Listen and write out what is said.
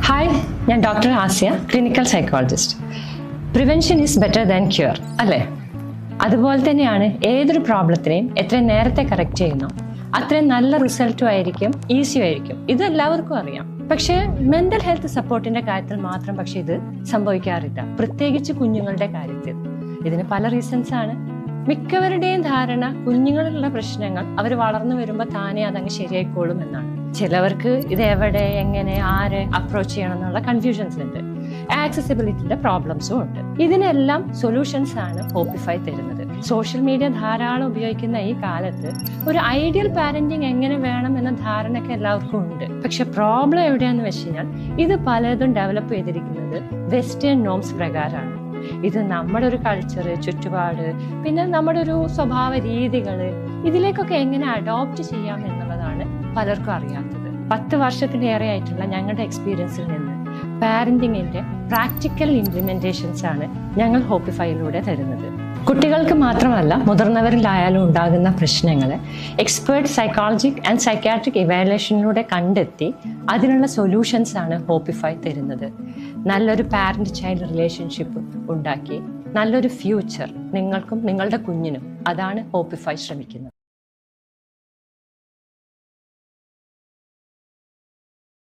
Hi, ഞാൻ doctor Asiya, clinical psychologist. Prevention is better than cure, അല്ലേ? അതുപോലെ തന്നെയാണ് ഏതൊരു പ്രോബ്ലത്തിനെയും എത്രയും നേരത്തെ കറക്റ്റ് ചെയ്യുന്നു അത്രയും നല്ല റിസൾട്ടും ആയിരിക്കും, ഈസിയും ആയിരിക്കും. ഇത് എല്ലാവർക്കും അറിയാം. പക്ഷേ മെന്റൽ ഹെൽത്ത് സപ്പോർട്ടിന്റെ കാര്യത്തിൽ മാത്രം പക്ഷെ ഇത് സംഭവിക്കാറില്ല, പ്രത്യേകിച്ച് കുഞ്ഞുങ്ങളുടെ കാര്യത്തിൽ. ഇതിന് പല റീസൺസ് ആണ്. മിക്കവരുടെയും ധാരണ കുഞ്ഞുങ്ങളിലുള്ള പ്രശ്നങ്ങൾ അവർ വളർന്നു വരുമ്പോൾ താനെ അതങ്ങ് ശരിയായിക്കോളും എന്നാണ്. ചിലവർക്ക് ഇത് എവിടെ, എങ്ങനെ, ആരെ അപ്രോച്ച് ചെയ്യണം എന്നുള്ള കൺഫ്യൂഷൻസ് ഉണ്ട്. ആക്സസിബിലിറ്റിയുടെ പ്രോബ്ലംസും ഉണ്ട്. ഇതിനെല്ലാം സൊല്യൂഷൻസ് ആണ് ഹോപ്പിഫൈ തരുന്നത്. സോഷ്യൽ മീഡിയ ധാരാളം ഉപയോഗിക്കുന്ന ഈ കാലത്ത് ഒരു ഐഡിയൽ പാരന്റിങ് എങ്ങനെ വേണം എന്ന ധാരണയൊക്കെ എല്ലാവർക്കും ഉണ്ട്. പക്ഷെ പ്രോബ്ലം എവിടെയാന്ന് വെച്ച് കഴിഞ്ഞാൽ ഇത് പലതും ഡെവലപ്പ് ചെയ്തിരിക്കുന്നത് വെസ്റ്റേൺ നോംസ് പ്രകാരമാണ്. ഇത് നമ്മുടെ ഒരു കൾച്ചർ, ചുറ്റുപാട്, പിന്നെ നമ്മുടെ ഒരു സ്വഭാവ രീതികൾ, ഇതിലേക്കൊക്കെ എങ്ങനെ അഡോപ്റ്റ് ചെയ്യാം എന്നുള്ളതാണ് പലർക്കും അറിയാത്തത്. 10 വർഷത്തിലേറെ ആയിട്ടുള്ള ഞങ്ങളുടെ എക്സ്പീരിയൻസിൽ നിന്ന് പാരന്റിങ്ങിന്റെ പ്രാക്ടിക്കൽ ഇംപ്ലിമെന്റേഷൻസ് ആണ് ഞങ്ങൾ ഹോപ്പിഫൈയിലൂടെ തരുന്നത്. കുട്ടികൾക്ക് മാത്രമല്ല, മുതിർന്നവരിലായാലും ഉണ്ടാകുന്ന പ്രശ്നങ്ങളെ എക്സ്പേർട്ട് സൈക്കോളജിക് ആൻഡ് സൈക്യാട്രിക് ഇവാലുവേഷനിലൂടെ കണ്ടെത്തി അതിനുള്ള സൊല്യൂഷൻസ് ആണ് ഹോപ്പിഫൈ തരുന്നത്. നല്ലൊരു പാരന്റ് ചൈൽഡ് റിലേഷൻഷിപ്പ് ഉണ്ടാക്കി നല്ലൊരു ഫ്യൂച്ചർ നിങ്ങൾക്കും നിങ്ങളുടെ കുഞ്ഞിനും, അതാണ് ഹോപ്പിഫൈ ശ്രമിക്കുന്നത്.